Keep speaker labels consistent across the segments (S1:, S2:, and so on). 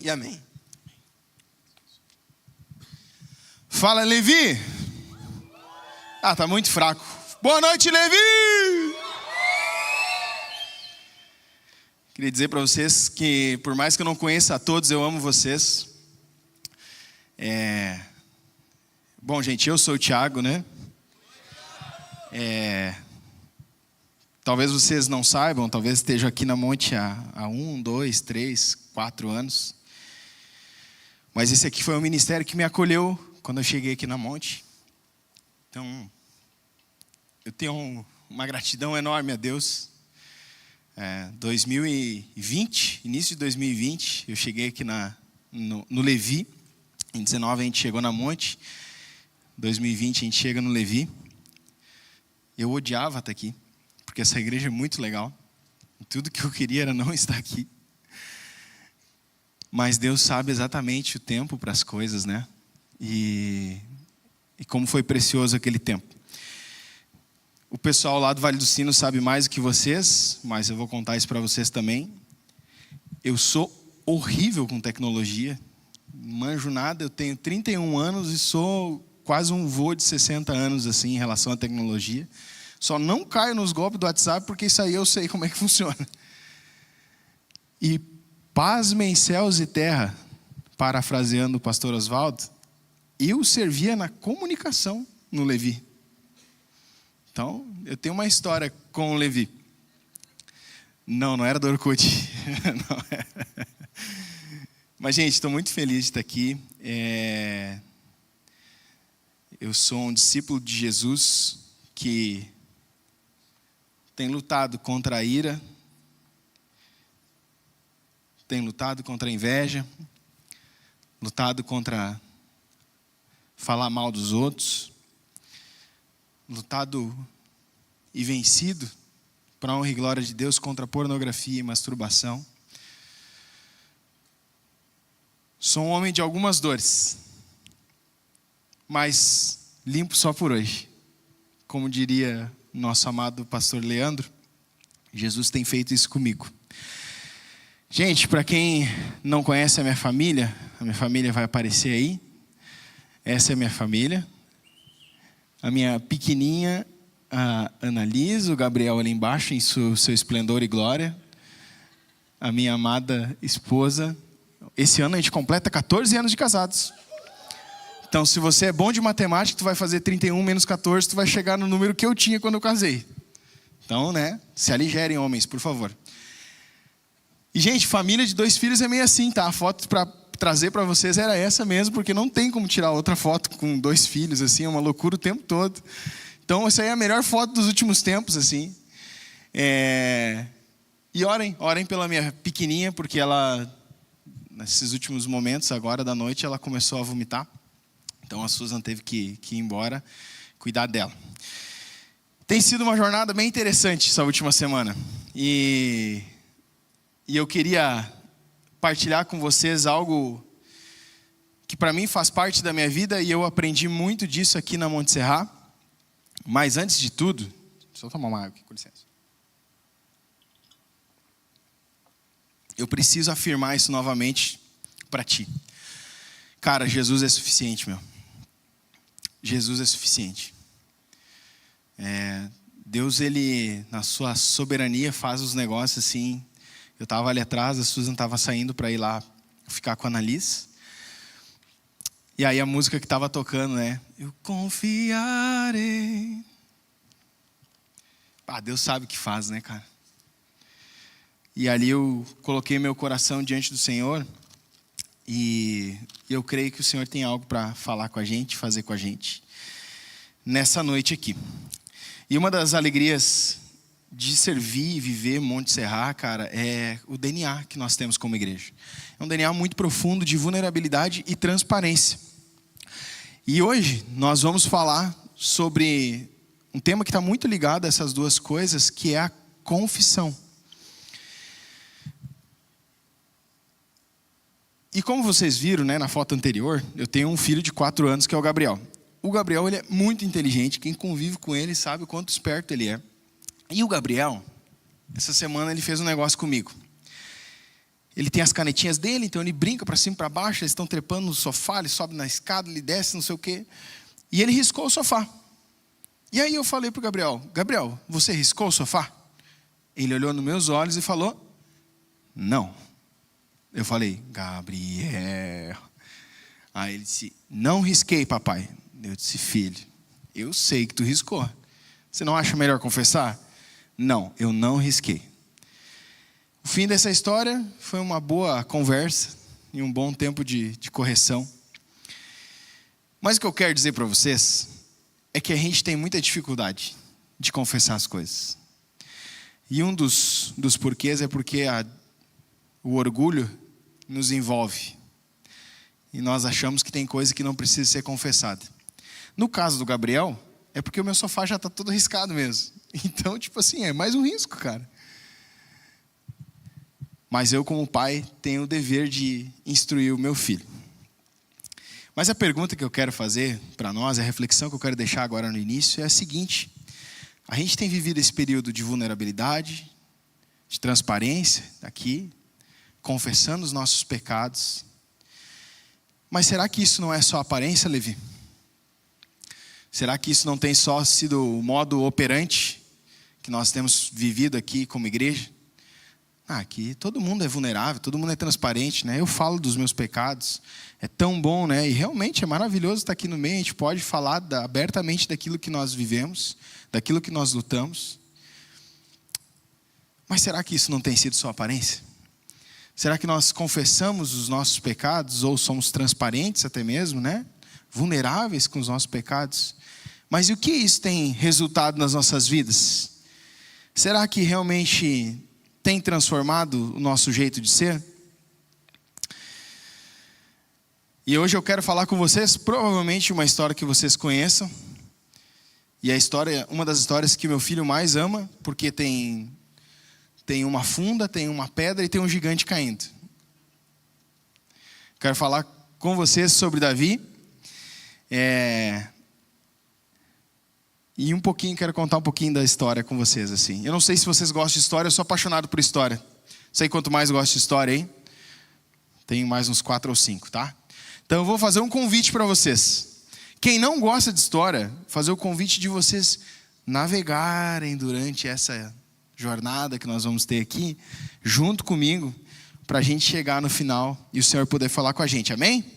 S1: e amém.
S2: Fala, Levi. Tá muito fraco. Boa noite, Levi. Queria dizer para vocês que, por mais que eu não conheça a todos, eu amo vocês. Bom, gente, eu sou o Thiago, né? Talvez vocês não saibam, talvez estejam aqui na Monte há 1, 2, 3, 4 anos. Mas esse aqui foi o ministério que me acolheu quando eu cheguei aqui na Monte. Então, eu tenho uma gratidão enorme a Deus. 2020, início de 2020, eu cheguei aqui no Levi. Em 19 a gente chegou na Monte. 2020 a gente chega no Levi. Eu odiava estar aqui, porque essa igreja é muito legal. Tudo que eu queria era não estar aqui. Mas Deus sabe exatamente o tempo para as coisas, né? E como foi precioso aquele tempo. O pessoal lá do Vale do Sino sabe mais do que vocês, mas eu vou contar isso para vocês também. Eu sou horrível com tecnologia, não manjo nada. Eu tenho 31 anos e sou quase um vô de 60 anos assim, em relação à tecnologia. Só não caio nos golpes do WhatsApp, porque isso aí eu sei como é que funciona. E pasmem céus e terra, parafraseando o pastor Oswaldo, eu servia na comunicação no Levi. Então, eu tenho uma história com o Levi. Não era do Orkut. Não era. Mas, gente, estou muito feliz de estar aqui. Eu sou um discípulo de Jesus que tem lutado contra a ira, tem lutado contra a inveja, lutado contra falar mal dos outros, lutado e vencido, para a honra e glória de Deus, contra a pornografia e masturbação. Sou um homem de algumas dores, mas limpo só por hoje. Como diria nosso amado pastor Leandro, Jesus tem feito isso comigo. Gente, para quem não conhece a minha família vai aparecer aí. Essa é a minha família. A minha pequenininha, a Annalise, o Gabriel ali embaixo, em seu esplendor e glória. A minha amada esposa. Esse ano a gente completa 14 anos de casados. Então, se você é bom de matemática, tu vai fazer 31 menos 14, tu vai chegar no número que eu tinha quando eu casei. Então, né, se aligerem, homens, por favor. E, gente, família de 2 filhos é meio assim, tá? A foto para trazer para vocês era essa mesmo, porque não tem como tirar outra foto com 2 filhos, assim, é uma loucura o tempo todo. Então, essa aí é a melhor foto dos últimos tempos, assim. E orem pela minha pequenininha, porque ela, nesses últimos momentos agora da noite, ela começou a vomitar. Então, a Susan teve que ir embora, cuidar dela. Tem sido uma jornada bem interessante essa última semana. E eu queria partilhar com vocês algo que para mim faz parte da minha vida e eu aprendi muito disso aqui na Monte Serra. Mas antes de tudo, deixa eu tomar uma água aqui, com licença. Eu preciso afirmar isso novamente para ti. Cara, Jesus é suficiente, meu. Jesus é suficiente. Deus, Ele, na sua soberania, faz os negócios assim. Eu estava ali atrás, a Susan estava saindo para ir lá ficar com a Annalise. E aí a música que estava tocando, né? Eu confiarei. Deus sabe o que faz, né, cara? E ali eu coloquei meu coração diante do Senhor. E eu creio que o Senhor tem algo para falar com a gente, fazer com a gente, nessa noite aqui. E uma das alegrias de servir e viver Monte Serra, cara, é o DNA que nós temos como igreja. É um DNA muito profundo de vulnerabilidade e transparência. E hoje nós vamos falar sobre um tema que está muito ligado a essas duas coisas, que é a confissão. E como vocês viram, né, na foto anterior, eu tenho um filho de 4 anos que é o Gabriel. O Gabriel, ele é muito inteligente, quem convive com ele sabe o quanto esperto ele é. E o Gabriel, essa semana ele fez um negócio comigo. Ele tem as canetinhas dele, então ele brinca para cima e para baixo, eles estão trepando no sofá, ele sobe na escada, ele desce, não sei o quê. E ele riscou o sofá. E aí eu falei para o Gabriel: Gabriel, você riscou o sofá? Ele olhou nos meus olhos e falou: não. Eu falei: Gabriel. Aí ele disse: não risquei, papai. Eu disse: filho, eu sei que tu riscou. Você não acha melhor confessar? Não, eu não risquei. O fim dessa história foi uma boa conversa e um bom tempo de correção. Mas o que eu quero dizer para vocês é que a gente tem muita dificuldade de confessar as coisas. E um dos porquês é porque o orgulho nos envolve. E nós achamos que tem coisa que não precisa ser confessada. No caso do Gabriel, é porque o meu sofá já está todo riscado mesmo. Então, tipo assim, é mais um risco, cara. Mas eu, como pai, tenho o dever de instruir o meu filho. Mas a pergunta que eu quero fazer para nós, a reflexão que eu quero deixar agora no início é a seguinte: a gente tem vivido esse período de vulnerabilidade, de transparência aqui, confessando os nossos pecados. Mas será que isso não é só aparência, Levi? Será que isso não tem só sido o modo operante que nós temos vivido aqui como igreja? Aqui todo mundo é vulnerável, todo mundo é transparente, né? Eu falo dos meus pecados, é tão bom, né? E realmente é maravilhoso estar aqui no meio, a gente pode falar abertamente daquilo que nós vivemos, daquilo que nós lutamos. Mas será que isso não tem sido só aparência? Será que nós confessamos os nossos pecados, ou somos transparentes até mesmo, né? Vulneráveis com os nossos pecados? Mas e o que isso tem resultado nas nossas vidas? Será que realmente tem transformado o nosso jeito de ser? E hoje eu quero falar com vocês, provavelmente uma história que vocês conheçam. E a história, uma das histórias que meu filho mais ama, porque tem uma funda, tem uma pedra e tem um gigante caindo. Quero falar com vocês sobre Davi. E quero contar um pouquinho da história com vocês, assim. Eu não sei se vocês gostam de história, eu sou apaixonado por história. Sei quanto mais gosto de história, hein? Tenho mais uns 4 ou 5, tá? Então eu vou fazer um convite para vocês. Quem não gosta de história, fazer o convite de vocês navegarem durante essa jornada que nós vamos ter aqui, junto comigo, para a gente chegar no final e o Senhor poder falar com a gente, amém?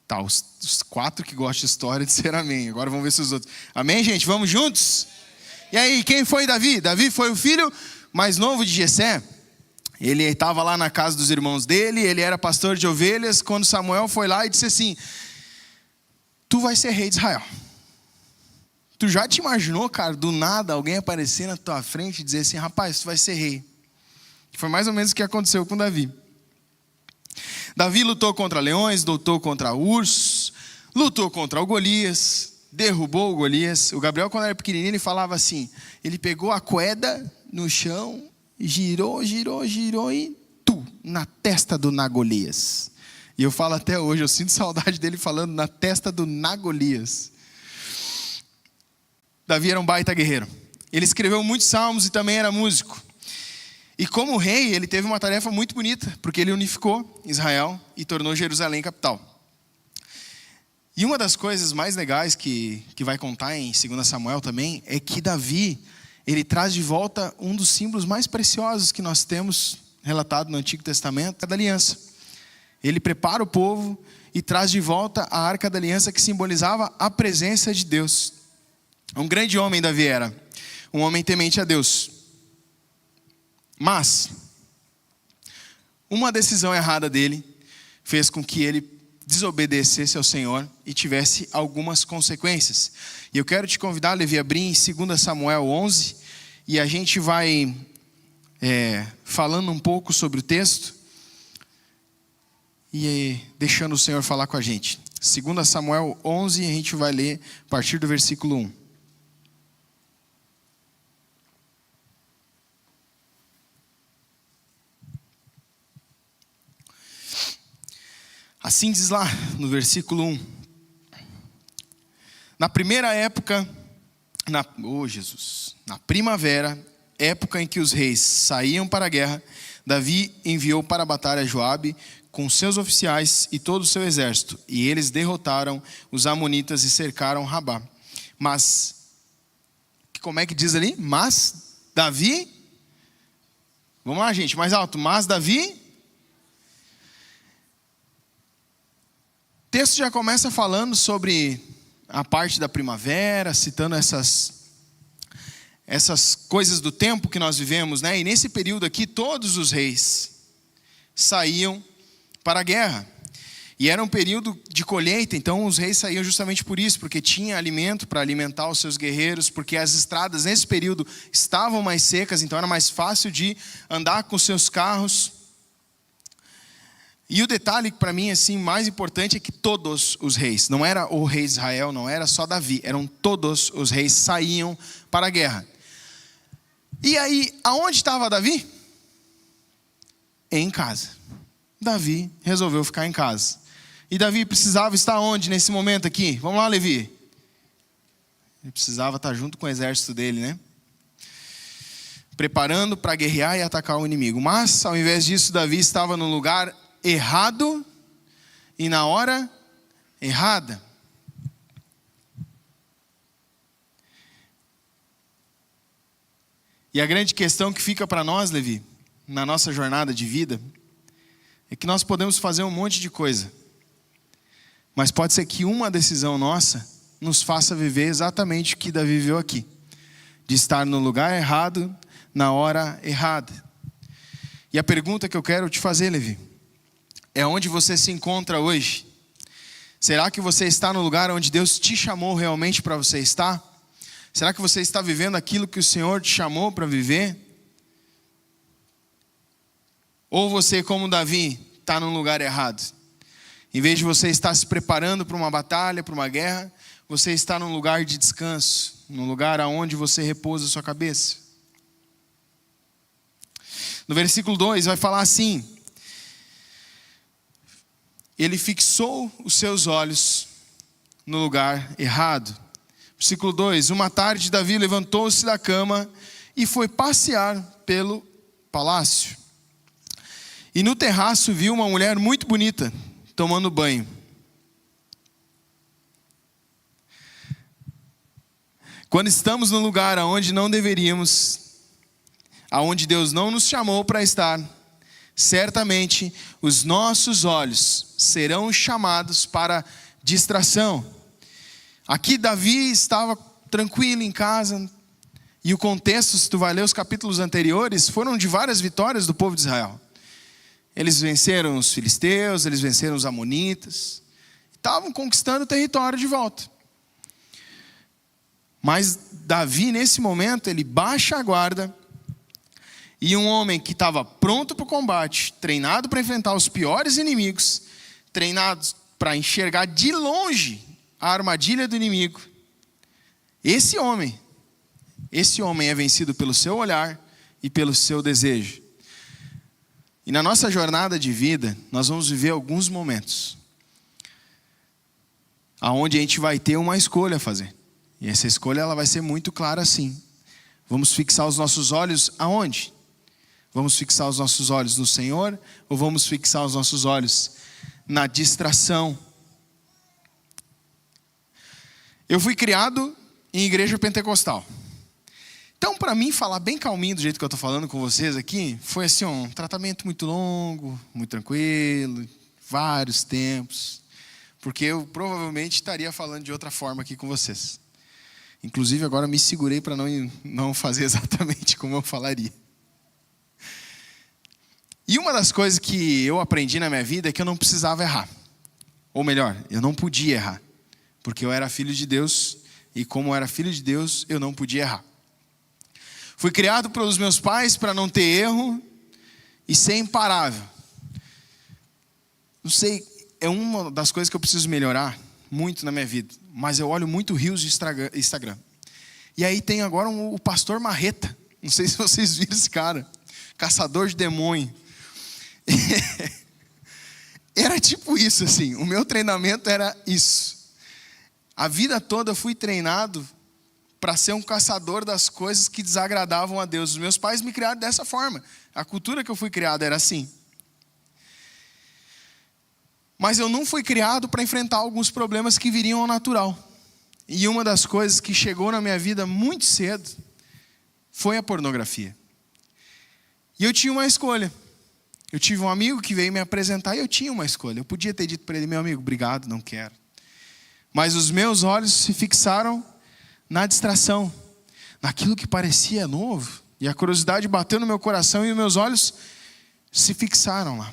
S2: Tá, os 4 que gostam de história disseram amém. Agora vamos ver se os outros. Amém, gente? Vamos juntos? E aí, quem foi Davi? Davi foi o filho mais novo de Jessé. Ele estava lá na casa dos irmãos dele, ele era pastor de ovelhas, quando Samuel foi lá e disse assim: tu vai ser rei de Israel. Tu já te imaginou, cara, do nada alguém aparecer na tua frente e dizer assim: rapaz, tu vai ser rei? Foi mais ou menos o que aconteceu com Davi. Davi lutou contra leões, lutou contra ursos, lutou contra o Golias, derrubou o Golias. O Gabriel, quando era pequenininho, ele falava assim, ele pegou a queda no chão, girou e na testa do Golias. E eu falo até hoje, eu sinto saudade dele falando na testa do Golias. Davi era um baita guerreiro. Ele escreveu muitos salmos e também era músico. E como rei, ele teve uma tarefa muito bonita, porque ele unificou Israel e tornou Jerusalém capital. E uma das coisas mais legais que vai contar em 2 Samuel também, é que Davi, ele traz de volta um dos símbolos mais preciosos que nós temos relatado no Antigo Testamento, a da aliança. Ele prepara o povo e traz de volta a Arca da Aliança, que simbolizava a presença de Deus. Um grande homem Davi era, um homem temente a Deus. Mas uma decisão errada dele fez com que ele desobedecesse ao Senhor e tivesse algumas consequências. E eu quero te convidar, Levi, a abrir em 2 Samuel 11, e a gente vai falando um pouco sobre o texto e deixando o Senhor falar com a gente. 2 Samuel 11, a gente vai ler a partir do versículo 1. Assim diz lá no versículo 1. Na primeira época, na primavera, época em que os reis saíam para a guerra, Davi enviou para a batalha Joabe com seus oficiais e todo o seu exército, e eles derrotaram os amonitas e cercaram Rabá. Mas, como é que diz ali? Mas Davi, vamos lá, gente, mais alto. Mas Davi, o texto já começa falando sobre a parte da primavera, citando essas coisas do tempo que nós vivemos, né? E nesse período aqui, todos os reis saíam para a guerra. E era um período de colheita, então os reis saíam justamente por isso, porque tinha alimento para alimentar os seus guerreiros, porque as estradas nesse período estavam mais secas, então era mais fácil de andar com seus carros. E o detalhe para mim assim mais importante é que todos os reis, não era o rei de Israel, não era só Davi, eram todos os reis saíam para a guerra. E aí, aonde estava Davi? Em casa. Davi resolveu ficar em casa. E Davi precisava estar onde nesse momento aqui? Vamos lá, Levi. Ele precisava estar junto com o exército dele, né? Preparando para guerrear e atacar o inimigo. Mas, ao invés disso, Davi estava no lugar errado e na hora errada. E a grande questão que fica para nós, Levi, na nossa jornada de vida, é que nós podemos fazer um monte de coisa, mas pode ser que uma decisão nossa nos faça viver exatamente o que Davi viveu aqui, de estar no lugar errado, na hora errada. E a pergunta que eu quero te fazer, Levi, é onde você se encontra hoje? Será que você está no lugar onde Deus te chamou realmente para você estar? Será que você está vivendo aquilo que o Senhor te chamou para viver? Ou você, como Davi, está no lugar errado? Em vez de você estar se preparando para uma batalha, para uma guerra, você está num lugar de descanso, num lugar onde você repousa a sua cabeça. No versículo 2 vai falar assim: ele fixou os seus olhos no lugar errado. Versículo 2: uma tarde Davi levantou-se da cama e foi passear pelo palácio. E no terraço viu uma mulher muito bonita tomando banho. Quando estamos num lugar onde não deveríamos, aonde Deus não nos chamou para estar, certamente os nossos olhos serão chamados para distração. Aqui Davi estava tranquilo em casa, e o contexto, se tu vai ler os capítulos anteriores, foram de várias vitórias do povo de Israel. Eles venceram os filisteus, eles venceram os amonitas, estavam conquistando o território de volta. Mas Davi, nesse momento, ele baixa a guarda, e um homem que estava pronto para o combate, treinado para enfrentar os piores inimigos, treinado para enxergar de longe a armadilha do inimigo, esse homem é vencido pelo seu olhar e pelo seu desejo. E na nossa jornada de vida, nós vamos viver alguns momentos aonde a gente vai ter uma escolha a fazer. E essa escolha ela vai ser muito clara assim. Vamos fixar os nossos olhos aonde? Vamos fixar os nossos olhos no Senhor ou vamos fixar os nossos olhos na distração? Eu fui criado em igreja pentecostal. Então, para mim, falar bem calminho do jeito que eu estou falando com vocês aqui, foi assim, um tratamento muito longo, muito tranquilo, vários tempos, porque eu provavelmente estaria falando de outra forma aqui com vocês. Inclusive, agora me segurei para não fazer exatamente como eu falaria. E uma das coisas que eu aprendi na minha vida é que eu não precisava errar. Ou melhor, eu não podia errar. Porque eu era filho de Deus, e como eu era filho de Deus, eu não podia errar. Fui criado pelos meus pais para não ter erro e ser imparável. Não sei, é uma das coisas que eu preciso melhorar muito na minha vida. Mas eu olho muito rios de Instagram. E aí tem agora o pastor Marreta. Não sei se vocês viram esse cara. Caçador de demônio. Era tipo isso assim. O meu treinamento era isso. A vida toda eu fui treinado para ser um caçador das coisas que desagradavam a Deus. Os meus pais me criaram dessa forma. A cultura que eu fui criado era assim. Mas eu não fui criado para enfrentar alguns problemas que viriam ao natural. E uma das coisas que chegou na minha vida muito cedo foi a pornografia. E eu tinha uma escolha. Eu tive um amigo que veio me apresentar e eu tinha uma escolha. Eu podia ter dito para ele: meu amigo, obrigado, não quero. Mas os meus olhos se fixaram na distração, naquilo que parecia novo. E a curiosidade bateu no meu coração e os meus olhos se fixaram lá.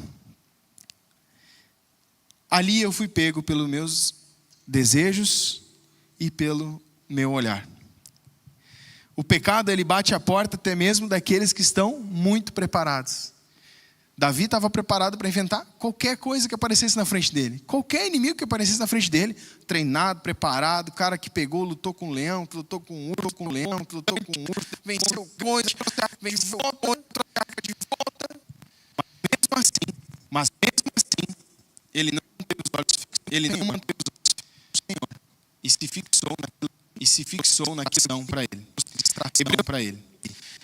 S2: Ali eu fui pego pelos meus desejos e pelo meu olhar. O pecado, ele bate a porta até mesmo daqueles que estão muito preparados. Davi estava preparado para enfrentar qualquer coisa que aparecesse na frente dele. Qualquer inimigo que aparecesse na frente dele, treinado, preparado, cara que pegou, lutou com o leão, que lutou com o urso, com o leão, que lutou com o urso, venceu coisa, venceu outra, de volta. Mas mesmo assim, ele não manteve os olhos fixos, ele não manteve os olhos fixos no Senhor. E se fixou naquilo para ele. Distração para ele.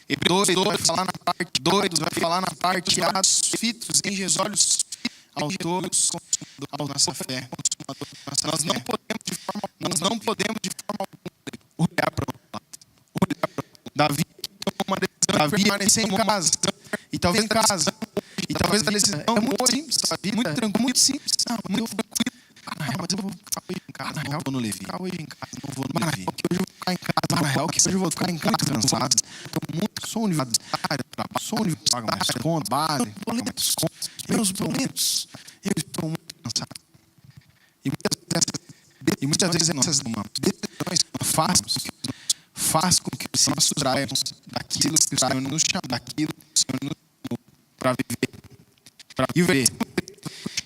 S2: Hebreus 2 vai falar na parte atos fitos em Jesus, olhos autores ao nossa fé. Nós não podemos de forma alguma olhar para o lado. Davi tomou uma decisão de permanecer em casa. E talvez em casa. E talvez a decisão é muito simples. Muito tranquilo, muito simples. Muito tranquilo. Mas eu vou ficar hoje em casa. Na real, eu vou no Levi. Não vou no Levi. Hoje eu vou ficar em casa. Na real, hoje eu vou ficar em casa cansado. Sou universitário, pago mais contas, base, meus boletos. Eu estou muito cansado. E muitas vezes nossas decisões faz com que se nos trairmos daquilo que o Senhor nos chama, daquilo que o Senhor nos chamou para viver.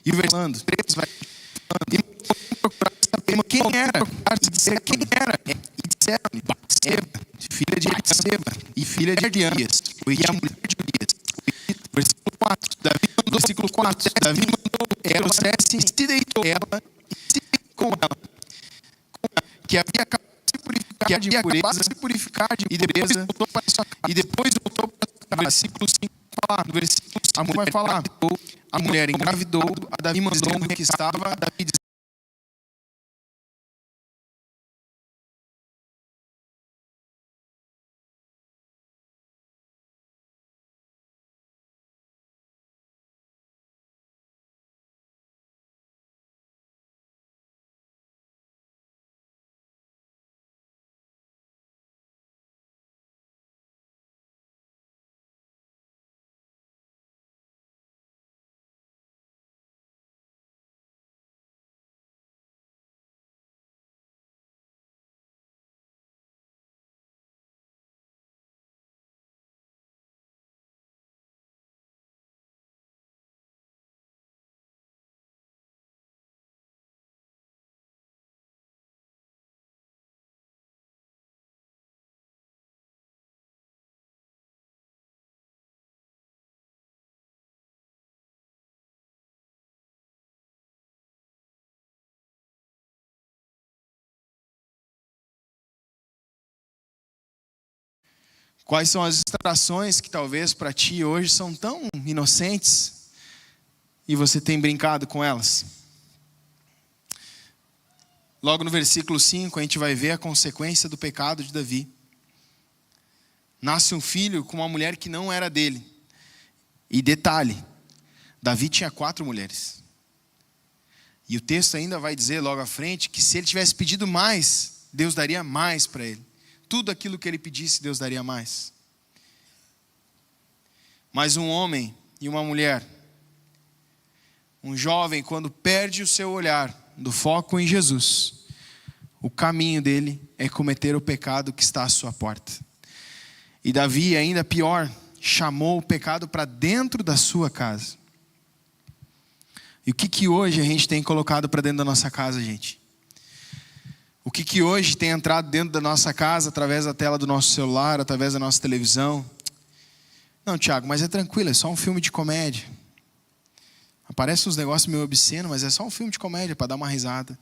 S2: E o versículo vai procurar saber quem era, e disseram-lhe: Batseba, filha de Batseba e filha de Urias, e a mulher de Urias. Versículo 4, Davi mandou ela trouxesse e se deitou ela com ela, que havia acabado de se purificar e depois voltou para sua casa. Versículo 5 no versículo 5, a mulher vai falar: a mulher engravidou, a Davi mandou o que estava, Davi disse: quais são as distrações que talvez para ti hoje são tão inocentes e você tem brincado com elas? Logo no versículo 5 a gente vai ver a consequência do pecado de Davi. Nasce um filho com uma mulher que não era dele. E detalhe, Davi tinha 4 mulheres. E o texto ainda vai dizer logo à frente que se ele tivesse pedido mais, Deus daria mais para ele. Tudo aquilo que ele pedisse, Deus daria mais. Mas um homem e uma mulher, um jovem, quando perde o seu olhar do foco em Jesus, o caminho dele é cometer o pecado que está à sua porta. E Davi, ainda pior, chamou o pecado para dentro da sua casa. E o que hoje a gente tem colocado para dentro da nossa casa, gente? O que hoje tem entrado dentro da nossa casa através da tela do nosso celular, através da nossa televisão? Não, Tiago, mas é tranquilo, é só um filme de comédia. Aparece uns negócios meio obscenos, mas é só um filme de comédia para dar uma risada.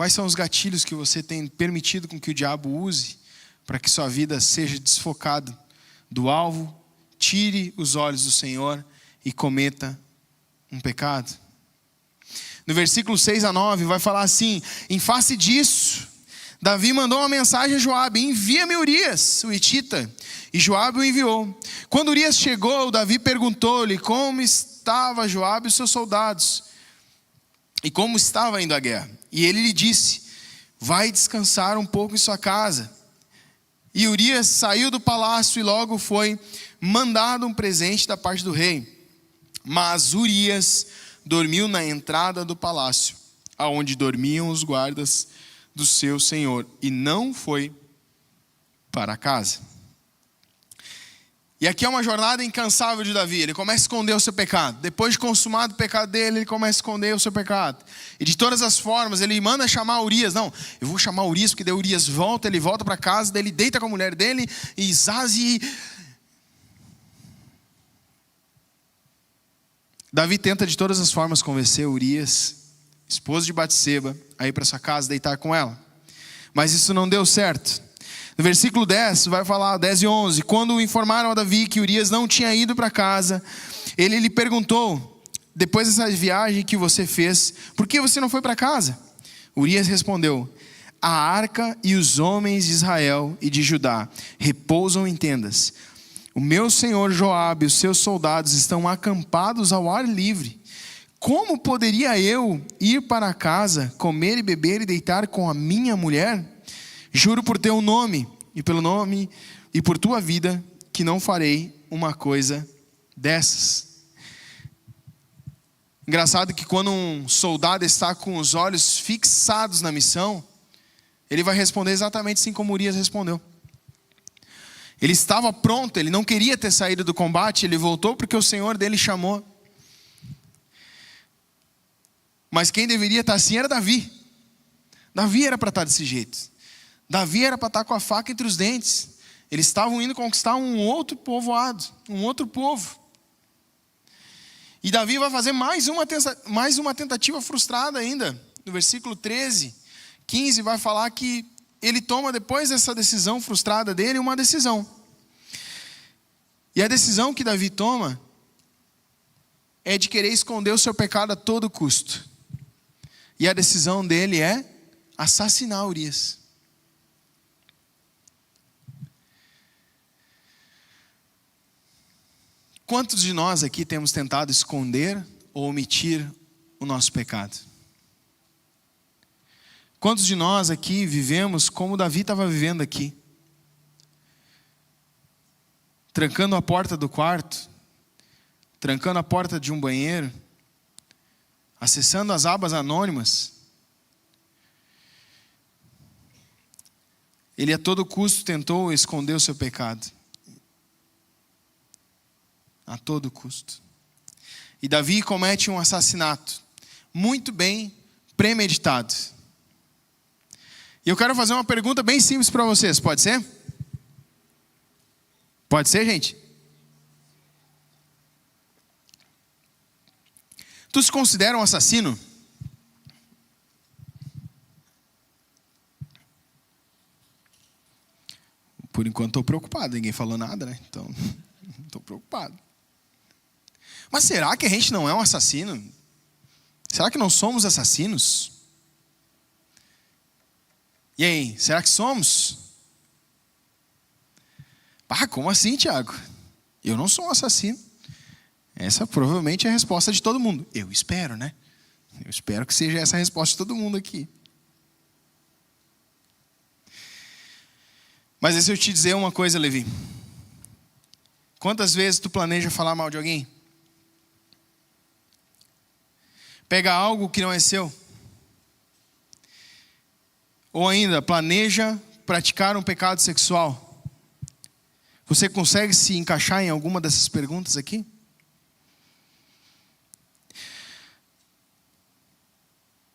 S2: Quais são os gatilhos que você tem permitido com que o diabo use para que sua vida seja desfocada do alvo, tire os olhos do Senhor e cometa um pecado? No versículo 6 a 9 vai falar assim: em face disso, Davi mandou uma mensagem a Joabe: envia-me Urias, o hitita. E Joabe o enviou. Quando Urias chegou, Davi perguntou-lhe como estava Joabe e os seus soldados, e como estava indo a guerra. E ele lhe disse: vai descansar um pouco em sua casa. E Urias saiu do palácio e logo foi mandado um presente da parte do rei. Mas Urias dormiu na entrada do palácio, aonde dormiam os guardas do seu senhor, e não foi para casa. E aqui é uma jornada incansável de Davi. Ele começa a esconder o seu pecado. Depois de consumado o pecado dele, ele começa a esconder o seu pecado. E de todas as formas, ele manda chamar Urias. Não, eu vou chamar Urias, porque daí Urias volta, ele volta para casa, daí ele deita com a mulher dele, e Zazi. Davi tenta de todas as formas convencer Urias, esposo de Batseba, a ir para sua casa deitar com ela. Mas isso não deu certo. No versículo 10, vai falar, 10 e 11. Quando informaram a Davi que Urias não tinha ido para casa, ele lhe perguntou: depois dessa viagem que você fez, por que você não foi para casa? Urias respondeu: a arca e os homens de Israel e de Judá repousam em tendas. O meu senhor Joabe e os seus soldados estão acampados ao ar livre. Como poderia eu ir para casa, comer e beber e deitar com a minha mulher? Juro por teu nome, e pelo nome e por tua vida, que não farei uma coisa dessas. Engraçado que quando um soldado está com os olhos fixados na missão, ele vai responder exatamente assim como Urias respondeu. Ele estava pronto, ele não queria ter saído do combate, ele voltou porque o Senhor dele chamou. Mas quem deveria estar assim era Davi. Davi era para estar desse jeito. Davi era para estar com a faca entre os dentes. Eles estavam indo conquistar um outro povoado, um outro povo. E Davi vai fazer mais uma tentativa frustrada ainda. No versículo 13, 15 vai falar que ele toma, depois dessa decisão frustrada dele, uma decisão. E a decisão que Davi toma é de querer esconder o seu pecado a todo custo. E a decisão dele é assassinar Urias. Quantos de nós aqui temos tentado esconder ou omitir o nosso pecado? Quantos de nós aqui vivemos como Davi estava vivendo aqui? Trancando a porta do quarto, trancando a porta de um banheiro, acessando as abas anônimas. Ele a todo custo tentou esconder o seu pecado. A todo custo. E Davi comete um assassinato muito bem premeditado. E eu quero fazer uma pergunta bem simples para vocês, pode ser? Pode ser, gente? Tu se considera um assassino? Por enquanto estou preocupado, ninguém falou nada, né? Então, estou preocupado. Mas será que a gente não é um assassino? Será que não somos assassinos? E aí, será que somos? Ah, como assim, Tiago? Eu não sou um assassino. Essa provavelmente é a resposta de todo mundo. Eu espero, né? Eu espero que seja essa a resposta de todo mundo aqui. Mas deixa eu te dizer uma coisa, Levi. Quantas vezes tu planeja falar mal de alguém? Pega algo que não é seu. Ou ainda, planeja praticar um pecado sexual. Você consegue se encaixar em alguma dessas perguntas aqui?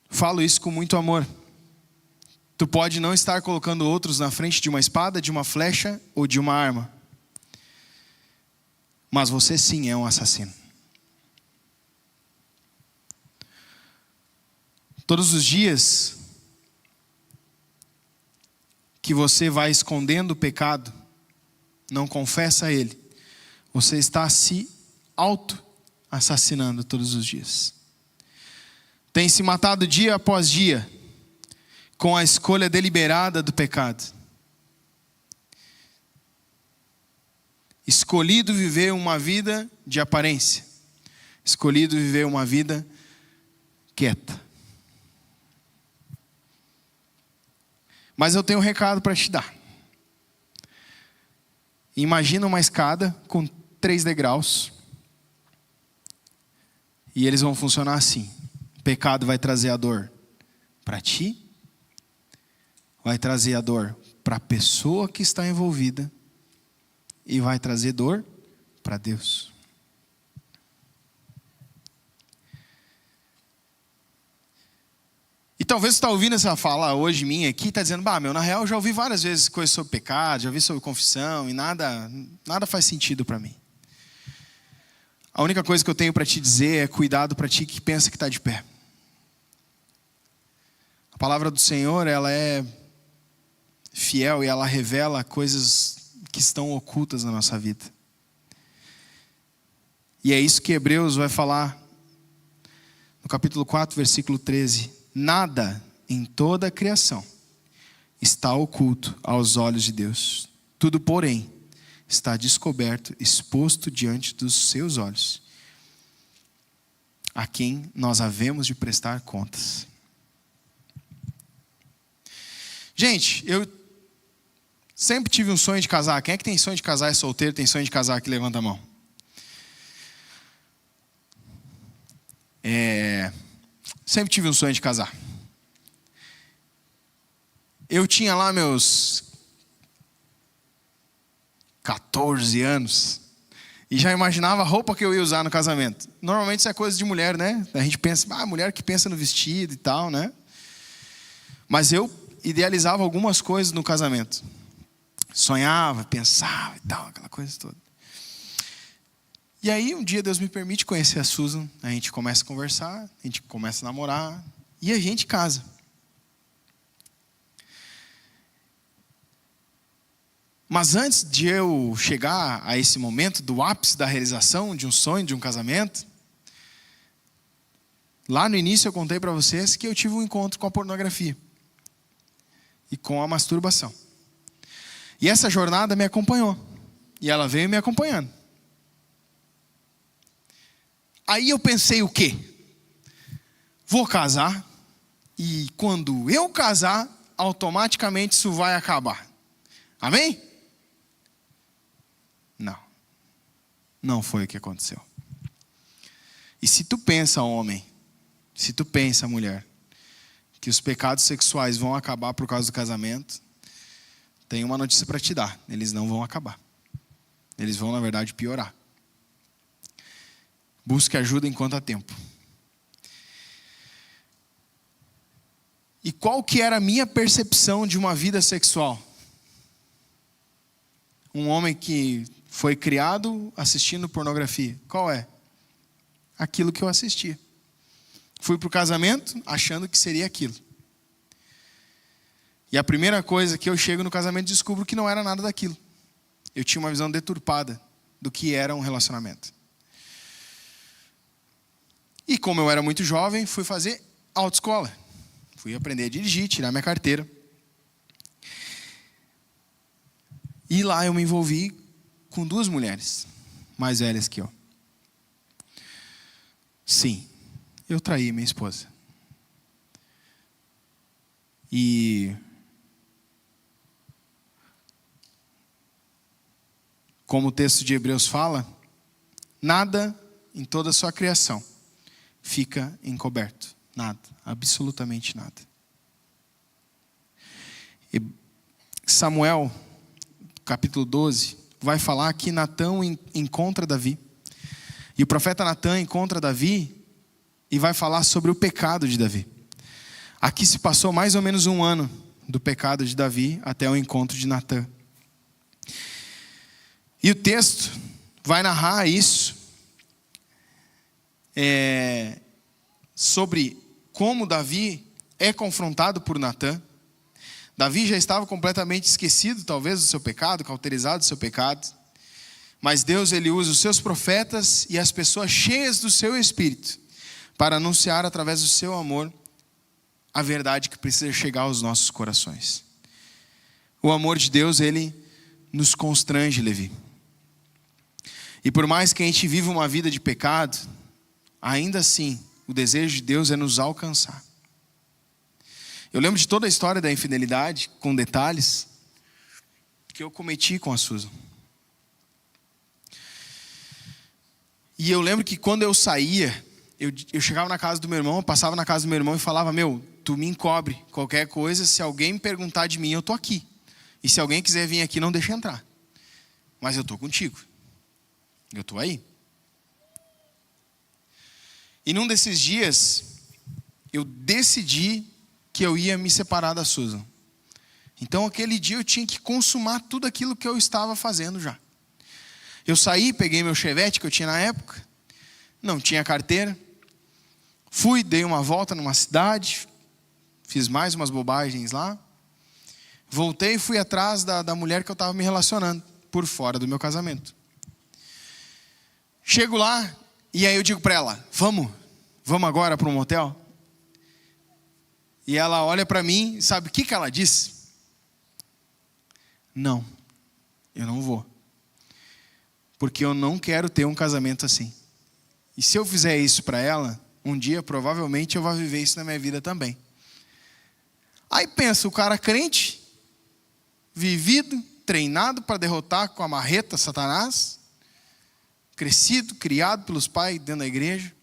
S2: Falo isso com muito amor. Tu pode não estar colocando outros na frente de uma espada, de uma flecha ou de uma arma. Mas você sim é um assassino. Todos os dias, que você vai escondendo o pecado, não confessa ele, você está se auto-assassinando todos os dias. Tem se matado dia após dia com a escolha deliberada do pecado. Escolhido viver uma vida de aparência. Escolhido viver uma vida quieta. Mas eu tenho um recado para te dar. Imagina uma escada com 3 degraus. E eles vão funcionar assim. O pecado vai trazer a dor para ti. Vai trazer a dor para a pessoa que está envolvida. E vai trazer dor para Deus. E talvez você está ouvindo essa fala hoje minha aqui, está dizendo, na real eu já ouvi várias vezes coisas sobre pecado, já ouvi sobre confissão, e nada faz sentido para mim. A única coisa que eu tenho para te dizer é cuidado para ti que pensa que está de pé. A palavra do Senhor, ela é fiel e ela revela coisas que estão ocultas na nossa vida. E é isso que Hebreus vai falar no capítulo 4, versículo 13. Nada em toda a criação está oculto aos olhos de Deus. Tudo, porém, está descoberto, exposto diante dos seus olhos, a quem nós havemos de prestar contas. Gente, eu sempre tive um sonho de casar. Quem é que tem sonho de casar, é solteiro, tem sonho de casar aqui? Levanta a mão. Sempre tive um sonho de casar. Eu tinha lá meus 14 anos e já imaginava a roupa que eu ia usar no casamento. Normalmente isso é coisa de mulher, né? A gente pensa, mulher que pensa no vestido e tal, né? Mas eu idealizava algumas coisas no casamento. Sonhava, pensava e tal, aquela coisa toda. E aí um dia Deus me permite conhecer a Susan. A gente começa a conversar, a gente começa a namorar e a gente casa. Mas antes de eu chegar a esse momento do ápice da realização de um sonho, de um casamento, lá no início eu contei para vocês que eu tive um encontro com a pornografia e com a masturbação. E essa jornada me acompanhou. E ela veio me acompanhando. Aí eu pensei o quê? Vou casar. E quando eu casar, automaticamente isso vai acabar. Amém? Não. Não foi o que aconteceu. E se tu pensa, homem, se tu pensa, mulher, que os pecados sexuais vão acabar por causa do casamento, tem uma notícia para te dar. Eles não vão acabar. Eles vão, na verdade, piorar. Busque ajuda enquanto há tempo. E qual que era a minha percepção de uma vida sexual? Um homem que foi criado assistindo pornografia. Qual é? Aquilo que eu assistia. Fui para o casamento achando que seria aquilo. E a primeira coisa que eu chego no casamento descubro que não era nada daquilo. Eu tinha uma visão deturpada do que era um relacionamento. E como eu era muito jovem, fui fazer autoescola. Fui aprender a dirigir, tirar minha carteira. E lá eu me envolvi com 2 mulheres mais velhas que eu. Sim, eu traí minha esposa. E como o texto de Hebreus fala, nada em toda a sua criação fica encoberto. Nada, absolutamente nada. E Samuel, capítulo 12, vai falar que Natã encontra Davi. E o profeta Natã encontra Davi e vai falar sobre o pecado de Davi. Aqui se passou mais ou menos 1 ano do pecado de Davi até o encontro de Natã. E o texto vai narrar isso, sobre como Davi é confrontado por Natã. Davi já estava completamente esquecido, talvez, do seu pecado, cauterizado do seu pecado. Mas Deus, ele usa os seus profetas e as pessoas cheias do seu espírito para anunciar através do seu amor a verdade que precisa chegar aos nossos corações. O amor de Deus, ele nos constrange, Levi. E por mais que a gente viva uma vida de pecado, ainda assim, o desejo de Deus é nos alcançar. Eu lembro de toda a história da infidelidade, com detalhes, que eu cometi com a Susan. E eu lembro que quando eu saía, eu chegava na casa do meu irmão, eu passava na casa do meu irmão e falava: meu, tu me encobre qualquer coisa, se alguém me perguntar de mim, eu tô aqui. E se alguém quiser vir aqui, não deixa entrar. Mas eu tô contigo. Eu tô aí. E num desses dias, eu decidi que eu ia me separar da Susan. Então aquele dia eu tinha que consumar tudo aquilo que eu estava fazendo já. Eu saí, peguei meu Chevette que eu tinha na época, não tinha carteira, fui, dei uma volta numa cidade, fiz mais umas bobagens lá, voltei e fui atrás da mulher que eu estava me relacionando, por fora do meu casamento. Chego lá, e aí eu digo para ela: vamos agora para um motel? E ela olha para mim, sabe o que ela disse? Não, eu não vou. Porque eu não quero ter um casamento assim. E se eu fizer isso para ela, um dia provavelmente eu vou viver isso na minha vida também. Aí pensa, o cara crente, vivido, treinado para derrotar com a marreta Satanás, crescido, criado pelos pais dentro da igreja,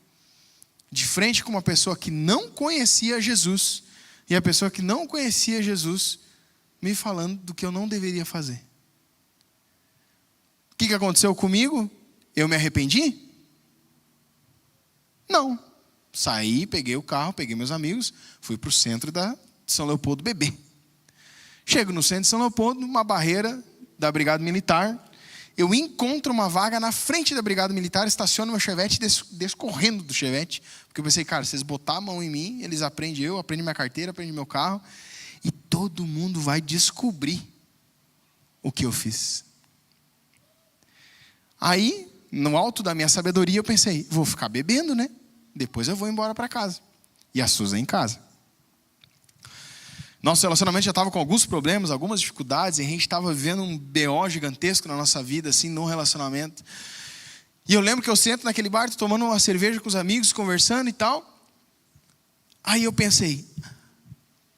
S2: de frente com uma pessoa que não conhecia Jesus, e a pessoa que não conhecia Jesus me falando do que eu não deveria fazer. O que aconteceu comigo? Eu me arrependi? Não. Saí, peguei o carro, peguei meus amigos, fui para o centro de São Leopoldo beber. Chego no centro de São Leopoldo, numa barreira da Brigada Militar. Eu encontro uma vaga na frente da Brigada Militar, estaciono meu Chevette, desço correndo do Chevette. Porque eu pensei, cara, se eles botarem a mão em mim, eles aprendem minha carteira, aprendem meu carro. E todo mundo vai descobrir o que eu fiz. Aí, no alto da minha sabedoria, eu pensei, vou ficar bebendo, né? Depois eu vou embora para casa. E a Susan em casa. Nosso relacionamento já estava com alguns problemas, algumas dificuldades, e a gente estava vivendo um BO gigantesco na nossa vida, assim, no relacionamento. E eu lembro que eu sento naquele bar, tô tomando uma cerveja com os amigos, conversando e tal. Aí eu pensei,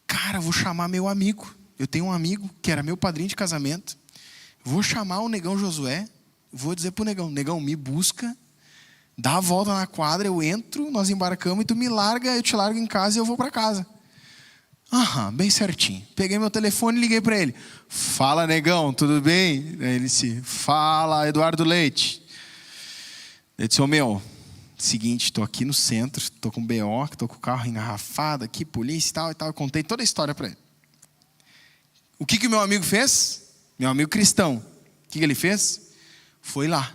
S2: cara, vou chamar meu amigo. Eu tenho um amigo que era meu padrinho de casamento. Vou chamar o Negão Josué. Vou dizer pro Negão, Negão, me busca, dá a volta na quadra, eu entro, nós embarcamos e tu me larga, eu te largo em casa e eu vou para casa. Aham, bem certinho. Peguei meu telefone e liguei para ele. Fala, Negão, tudo bem? Ele disse, fala, Eduardo Leite. Ele disse, meu, seguinte, tô aqui no centro, tô com BO, tô com o carro engarrafado aqui, polícia e tal e tal. Eu contei toda a história para ele. O que o meu amigo fez? Meu amigo cristão. O que ele fez? Foi lá,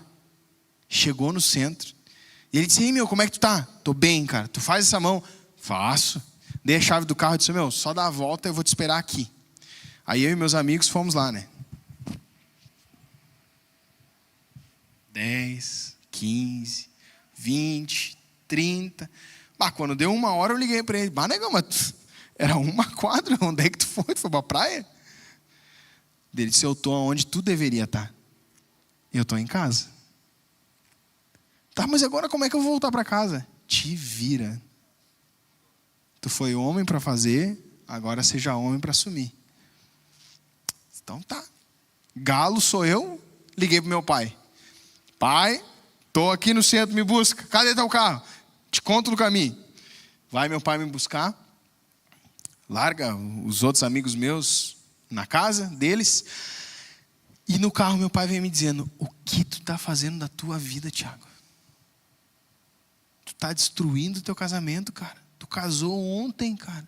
S2: chegou no centro, e ele disse, ei meu, como é que tu tá? Tô bem, cara, tu faz essa mão? Faço. Dei a chave do carro e disse, meu, só dá a volta, eu vou te esperar aqui. Aí eu e meus amigos fomos lá, né? 10, 15, 20, 30. Bah, quando deu 1 hora eu liguei para ele. Bah, Negão, mas era 1 quadra, onde é que tu foi? Tu foi pra praia? Ele disse, eu tô onde tu deveria estar. Eu estou em casa. Tá, mas agora como é que eu vou voltar para casa? Te vira. Tu foi homem para fazer, agora seja homem para assumir. Então tá. Galo sou eu, liguei pro meu pai. Pai, tô aqui no centro, me busca. Cadê teu carro? Te conto no caminho. Vai meu pai me buscar. Larga os outros amigos meus na casa deles. E no carro meu pai vem me dizendo, o que tu está fazendo da tua vida, Tiago? Tu está destruindo o teu casamento, cara. Tu casou ontem, cara.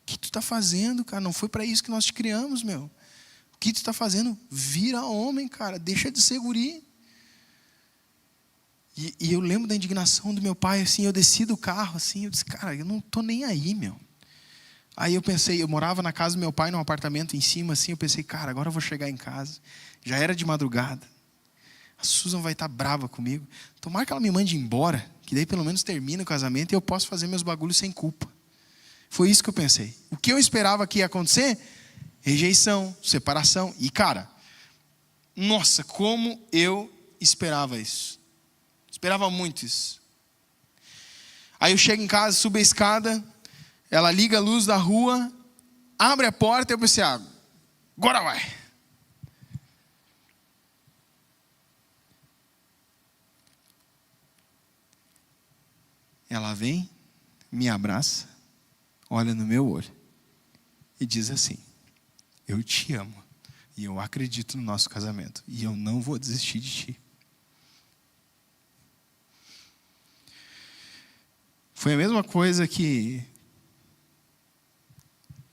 S2: O que tu está fazendo, cara? Não foi para isso que nós te criamos, meu. O que tu está fazendo? Vira homem, cara. Deixa de ser guri. E eu lembro da indignação do meu pai, assim, eu desci do carro, assim, eu disse, cara, eu não estou nem aí, meu. Aí eu pensei, eu morava na casa do meu pai, num apartamento em cima, assim, eu pensei, cara, agora eu vou chegar em casa. Já era de madrugada. A Susan vai estar brava comigo. Tomara que ela me mande embora, que daí pelo menos termina o casamento e eu posso fazer meus bagulhos sem culpa. Foi isso que eu pensei. O que eu esperava que ia acontecer? Rejeição, separação. E cara, nossa, como eu esperava isso. Esperava muito isso. Aí eu chego em casa, subo a escada, ela liga a luz da rua, abre a porta e eu pensei, agora vai. Ela vem, me abraça, olha no meu olho e diz assim: eu te amo e eu acredito no nosso casamento e eu não vou desistir de ti. Foi a mesma coisa que,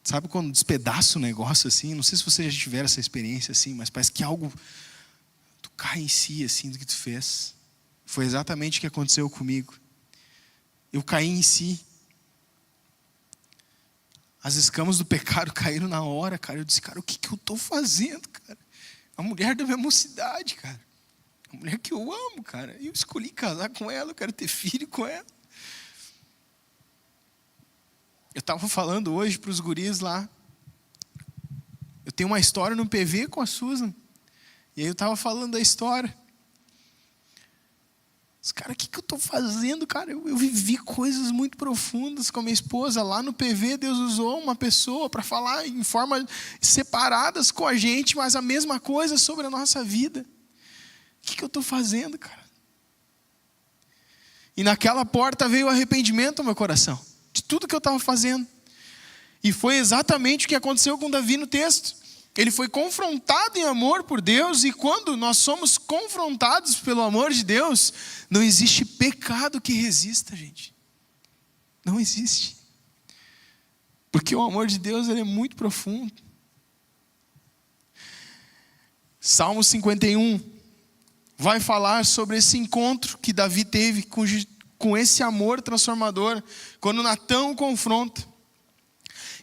S2: sabe quando despedaça o negócio assim? Não sei se você já tiver essa experiência assim, mas parece que algo, tu cai em si assim do que tu fez. Foi exatamente o que aconteceu comigo. Eu caí em si. As escamas do pecado caíram na hora, cara. Eu disse, cara, o que eu estou fazendo, cara? A mulher da minha mocidade, cara. A mulher que eu amo, cara. Eu escolhi casar com ela, eu quero ter filho com ela. Eu estava falando hoje para os guris lá. Eu tenho uma história no PV com a Susan. E aí eu estava falando da história. Cara, o que eu estou fazendo, cara? Eu vivi coisas muito profundas com a minha esposa. Lá no PV, Deus usou uma pessoa para falar em formas separadas com a gente, mas a mesma coisa sobre a nossa vida. O que eu estou fazendo, cara? E naquela porta veio o arrependimento ao meu coração, de tudo que eu estava fazendo. E foi exatamente o que aconteceu com Davi no texto. Ele foi confrontado em amor por Deus, e quando nós somos confrontados pelo amor de Deus, não existe pecado que resista, gente. Não existe. Porque o amor de Deus, ele é muito profundo. Salmo 51 vai falar sobre esse encontro que Davi teve com esse amor transformador, quando Natã o confronta.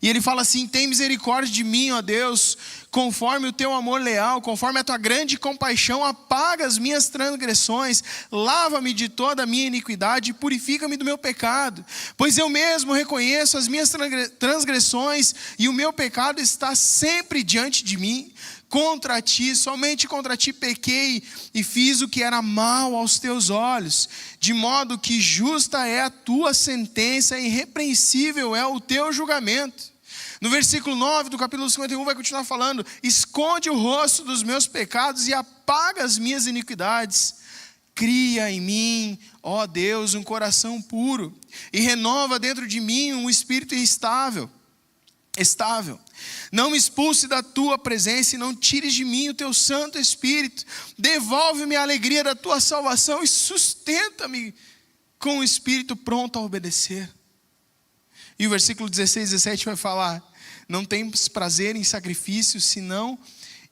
S2: E ele fala assim: tem misericórdia de mim, ó Deus, conforme o teu amor leal, conforme a tua grande compaixão, apaga as minhas transgressões, lava-me de toda a minha iniquidade e purifica-me do meu pecado. Pois eu mesmo reconheço as minhas transgressões e o meu pecado está sempre diante de mim. Contra ti, somente contra ti pequei e fiz o que era mal aos teus olhos, de modo que justa é a tua sentença e irrepreensível é o teu julgamento. No versículo 9 do capítulo 51 vai continuar falando: esconde o rosto dos meus pecados e apaga as minhas iniquidades. Cria em mim, ó Deus, um coração puro e renova dentro de mim um espírito estável. Não me expulse da tua presença e não tires de mim o teu Santo Espírito. Devolve-me a alegria da tua salvação e sustenta-me com o espírito pronto a obedecer. E o versículo 16 e 17 vai falar: não tens prazer em sacrifícios, senão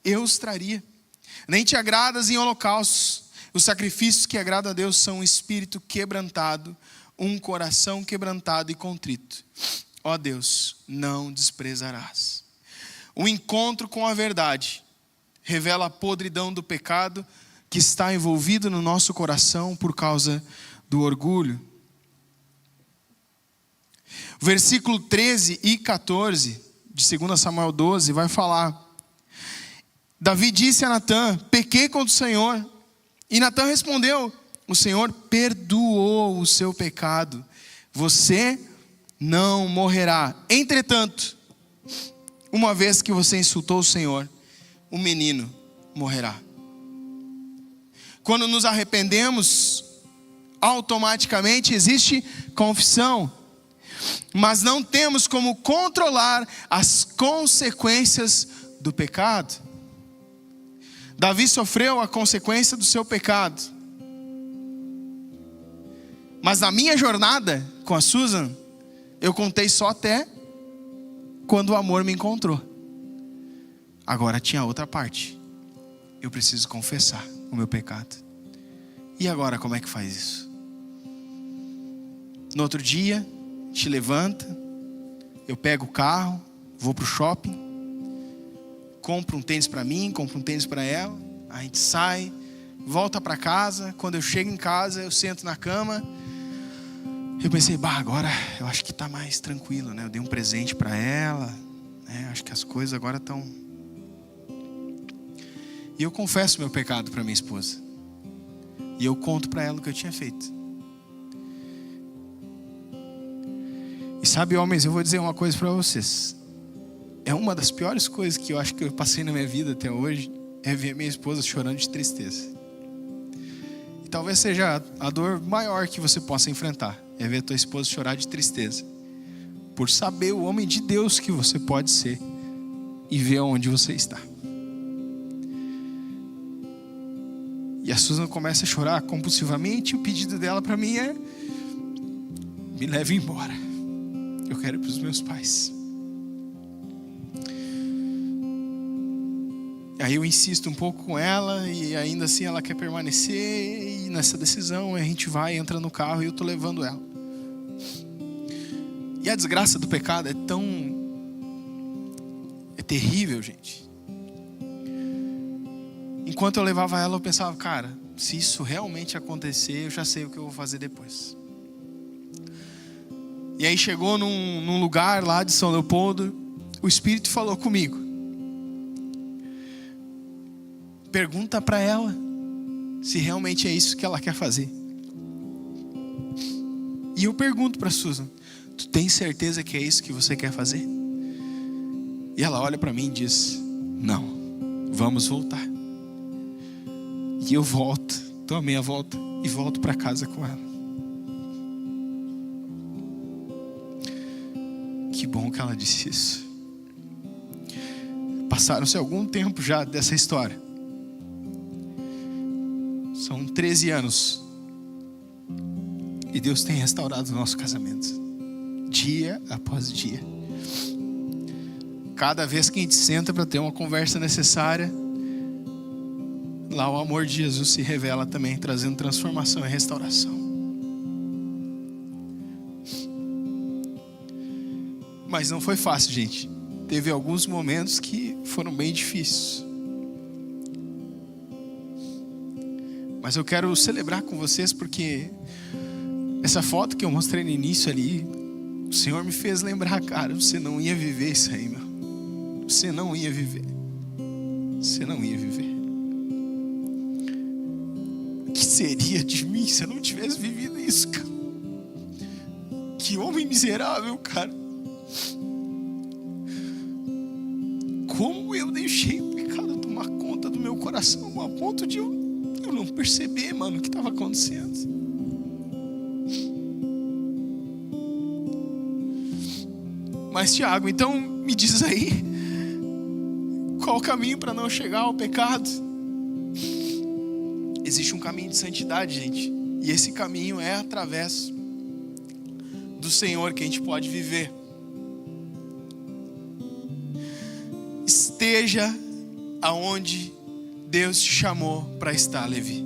S2: eu os traria. Nem te agradas em holocaustos. Os sacrifícios que agradam a Deus são um espírito quebrantado, um coração quebrantado e contrito. Ó Deus, não desprezarás. O encontro com a verdade revela a podridão do pecado que está envolvido no nosso coração por causa do orgulho. Versículo 13 e 14 de 2 Samuel 12 vai falar: Davi disse a Natã: pequei contra o Senhor. E Natã respondeu: o Senhor perdoou o seu pecado. Você não morrerá. Entretanto, uma vez que você insultou o Senhor, o menino morrerá. Quando nos arrependemos, automaticamente existe confissão, mas não temos como controlar as consequências do pecado. Davi sofreu a consequência do seu pecado, mas na minha jornada com a Susan, eu contei só até quando o amor me encontrou. Agora tinha outra parte. Eu preciso confessar o meu pecado. E agora como é que faz isso? No outro dia, te levanta. eu pego o carro, vou pro shopping, compro um tênis para mim, compro um tênis para ela, a gente sai, volta para casa. Quando eu chego em casa, eu sento na cama. Eu pensei, agora eu acho que tá mais tranquilo, né? Eu dei um presente para ela, né? Acho que as coisas agora estão... E eu confesso meu pecado para minha esposa. E eu conto para ela o que eu tinha feito. E sabe, homens, eu vou dizer uma coisa para vocês. É uma das piores coisas que eu acho que eu passei na minha vida até hoje, é ver minha esposa chorando de tristeza. E talvez seja a dor maior que você possa enfrentar, é ver a tua esposa chorar de tristeza, por saber o homem de Deus que você pode ser e ver onde você está. E a Susan começa a chorar compulsivamente, e o pedido dela para mim é: me leve embora, eu quero ir para os meus pais. Aí eu insisto um pouco com ela, e ainda assim ela quer permanecer. E nessa decisão a gente vai, entra no carro e eu tô levando ela. E a desgraça do pecado é terrível, gente. Enquanto eu levava ela, eu pensava, cara, se isso realmente acontecer, eu já sei o que eu vou fazer depois. E aí chegou num lugar lá de São Leopoldo, o Espírito falou comigo: pergunta para ela se realmente é isso que ela quer fazer. E eu pergunto para Susan: tu tem certeza que é isso que você quer fazer? E ela olha para mim e diz: não, vamos voltar. E eu volto, dou a meia volta e volto para casa com ela. Que bom que ela disse isso. Passaram-se algum tempo já dessa história. São 13 anos. E Deus tem restaurado o nosso casamento, dia após dia. Cada vez que a gente senta para ter uma conversa necessária, lá o amor de Jesus se revela também, trazendo transformação e restauração. Mas não foi fácil, gente. Teve alguns momentos que foram bem difíceis. Mas eu quero celebrar com vocês, porque essa foto que eu mostrei no início ali, o Senhor me fez lembrar, cara, você não ia viver isso aí, meu. Você não ia viver. Você não ia viver. O que seria de mim se eu não tivesse vivido isso, cara? Que homem miserável, cara. Como eu deixei o pecado tomar conta do meu coração, a ponto de eu não perceber, mano, o que estava acontecendo. Mas Tiago, então me diz aí, qual o caminho para não chegar ao pecado? Existe um caminho de santidade, gente, e esse caminho é através do Senhor que a gente pode viver. Esteja aonde Deus te chamou para estar, Levi.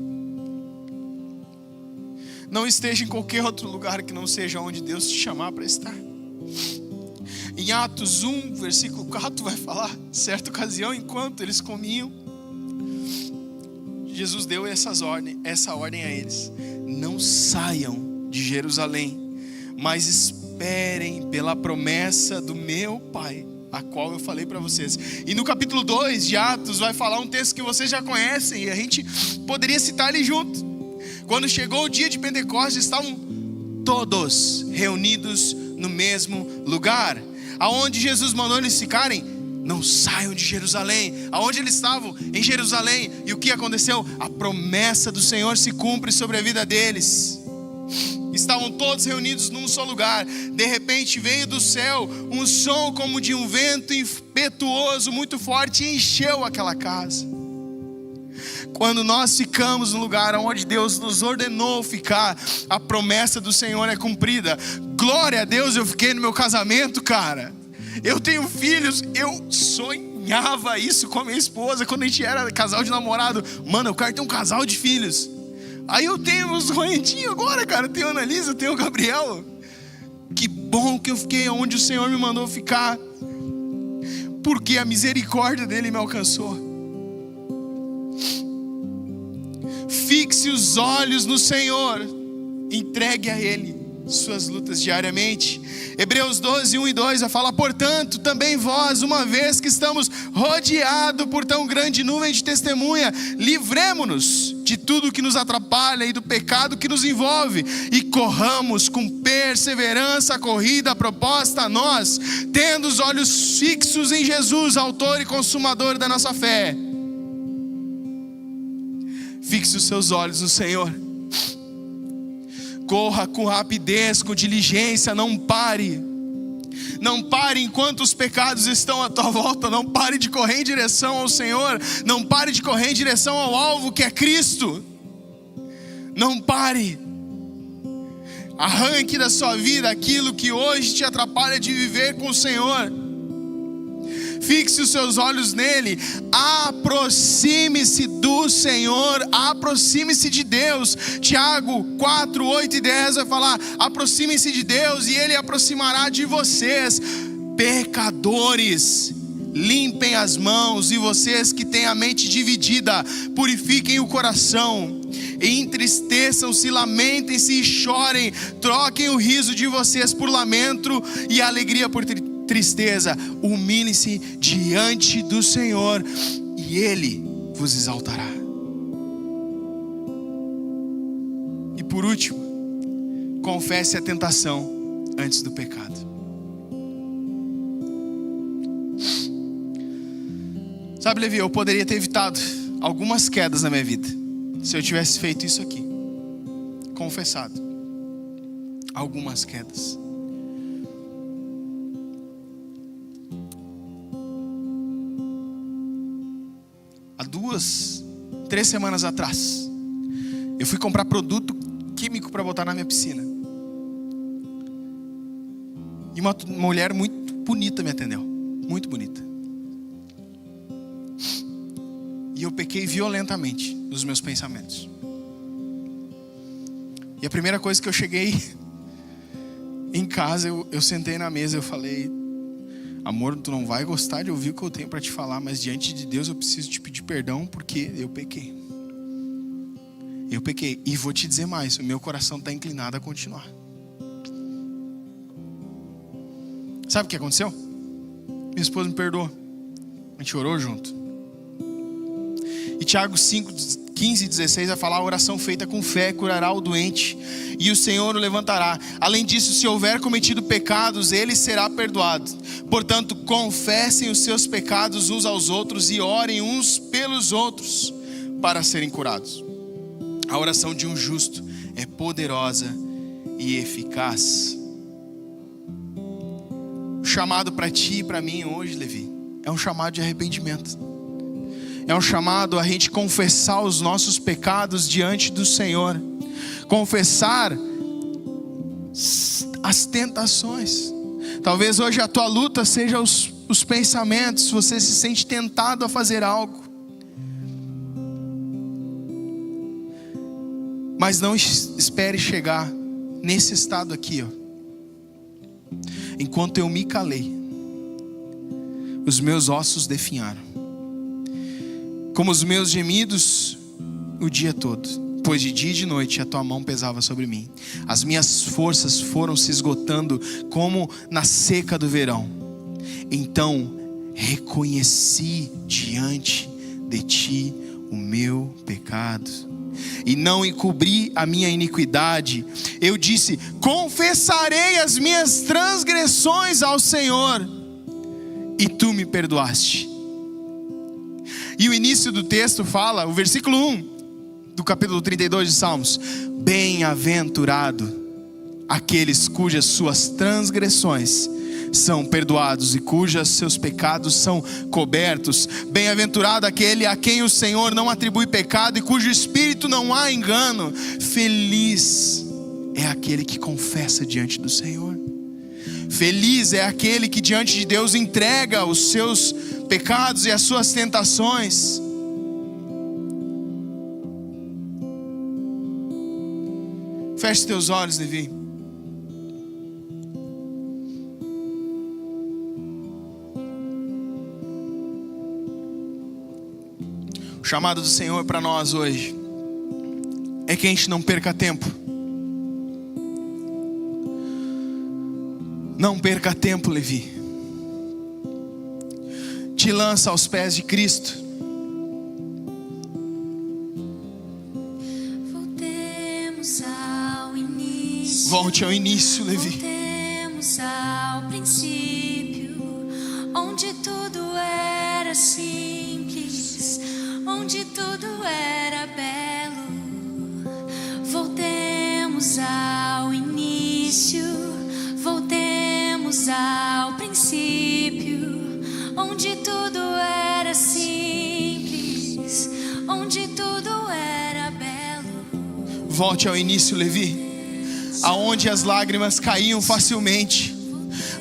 S2: Não esteja em qualquer outro lugar que não seja onde Deus te chamar para estar. Em Atos 1, versículo 4 vai falar: certa ocasião, enquanto eles comiam, Jesus deu essa ordem a eles: não saiam de Jerusalém, mas esperem pela promessa do meu Pai, a qual eu falei para vocês. E no capítulo 2 de Atos vai falar um texto que vocês já conhecem, e a gente poderia citar ele junto. Quando chegou o dia de Pentecostes, estavam todos reunidos no mesmo lugar. Aonde Jesus mandou eles ficarem? Não saiam de Jerusalém. Aonde eles estavam? Em Jerusalém. E o que aconteceu? A promessa do Senhor se cumpre sobre a vida deles. Estavam todos reunidos num só lugar. De repente veio do céu um som como de um vento impetuoso, muito forte, e encheu aquela casa. Quando nós ficamos no lugar onde Deus nos ordenou ficar, a promessa do Senhor é cumprida. Glória a Deus, eu fiquei no meu casamento, cara. Eu tenho filhos, eu sonhava isso com a minha esposa quando a gente era casal de namorado. Mano, eu quero ter um casal de filhos. Aí eu tenho uns roentinhos agora, cara. Tenho a Annalisa, tenho o Gabriel, que bom que eu fiquei onde o Senhor me mandou ficar, porque a misericórdia dele me alcançou. Fixe os olhos no Senhor, entregue a Ele suas lutas diariamente. Hebreus 12, 1 e 2 vai falar: portanto, também vós, uma vez que estamos rodeados por tão grande nuvem de testemunha, livremo-nos de tudo que nos atrapalha e do pecado que nos envolve, e corramos com perseverança a corrida proposta a nós, tendo os olhos fixos em Jesus, autor e consumador da nossa fé. Fixe os seus olhos no Senhor. Corra com rapidez, com diligência, não pare. Não pare enquanto os pecados estão à tua volta. Não pare de correr em direção ao Senhor. Não pare de correr em direção ao alvo que é Cristo. Não pare. Arranque da sua vida aquilo que hoje te atrapalha de viver com o Senhor. Fixe os seus olhos nele. Aproxime-se do Senhor. Aproxime-se de Deus. Tiago 4, 8 e 10 vai falar: aproxime-se de Deus e Ele aproximará de vocês. Pecadores, limpem as mãos, e vocês que têm a mente dividida, purifiquem o coração. Entristeçam-se, lamentem-se e chorem. Troquem o riso de vocês por lamento e a alegria por tristeza. Humilhem-se diante do Senhor e Ele vos exaltará. E por último, confesse a tentação antes do pecado. Sabe, Levi, eu poderia ter evitado algumas quedas na minha vida se eu tivesse feito isso aqui, confessado algumas quedas. Há 3 semanas atrás, eu fui comprar produto químico para botar na minha piscina. E uma mulher muito bonita me atendeu. Muito bonita. E eu pequei violentamente nos meus pensamentos. E a primeira coisa que eu cheguei em casa, eu sentei na mesa e eu falei: amor, tu não vai gostar de ouvir o que eu tenho para te falar, mas diante de Deus eu preciso te pedir perdão, porque eu pequei. Eu pequei. E vou te dizer mais: o meu coração está inclinado a continuar. Sabe o que aconteceu? Minha esposa me perdoou. A gente orou junto. E Tiago 5, 15 e 16 vai falar: a oração feita com fé curará o doente, e o Senhor o levantará. Além disso, se houver cometido pecados, ele será perdoado. Portanto, confessem os seus pecados uns aos outros e orem uns pelos outros para serem curados. A oração de um justo é poderosa e eficaz. O chamado para ti e para mim hoje, Levi, é um chamado de arrependimento. É um chamado a gente confessar os nossos pecados diante do Senhor. Confessar as tentações. Talvez hoje a tua luta seja os pensamentos. Você se sente tentado a fazer algo. Mas não espere chegar nesse estado aqui, ó. Enquanto eu me calei, os meus ossos definharam, como os meus gemidos o dia todo, pois de dia e de noite a tua mão pesava sobre mim. As minhas forças foram se esgotando como na seca do verão. Então reconheci diante de ti o meu pecado e não encobri a minha iniquidade. Eu disse: confessarei as minhas transgressões ao Senhor, e tu me perdoaste. E o início do texto fala, o versículo 1 do capítulo 32 de Salmos: bem-aventurado aqueles cujas suas transgressões são perdoados e cujos seus pecados são cobertos. Bem-aventurado aquele a quem o Senhor não atribui pecado e cujo espírito não há engano. Feliz é aquele que confessa diante do Senhor. Feliz é aquele que diante de Deus entrega os seus pecados e as suas tentações. Feche teus olhos, Levi. O chamado do Senhor para nós hoje é que a gente não perca tempo. Não perca tempo, Levi. Te lança aos pés de Cristo.
S1: Voltemos ao início.
S2: Volte ao início, Levi.
S1: Voltemos ao princípio, onde tudo era simples, onde tudo era belo. Voltemos ao início, voltemos ao princípio, onde tudo era simples, onde tudo era belo.
S2: Volte ao início, Levi, aonde as lágrimas caíam facilmente.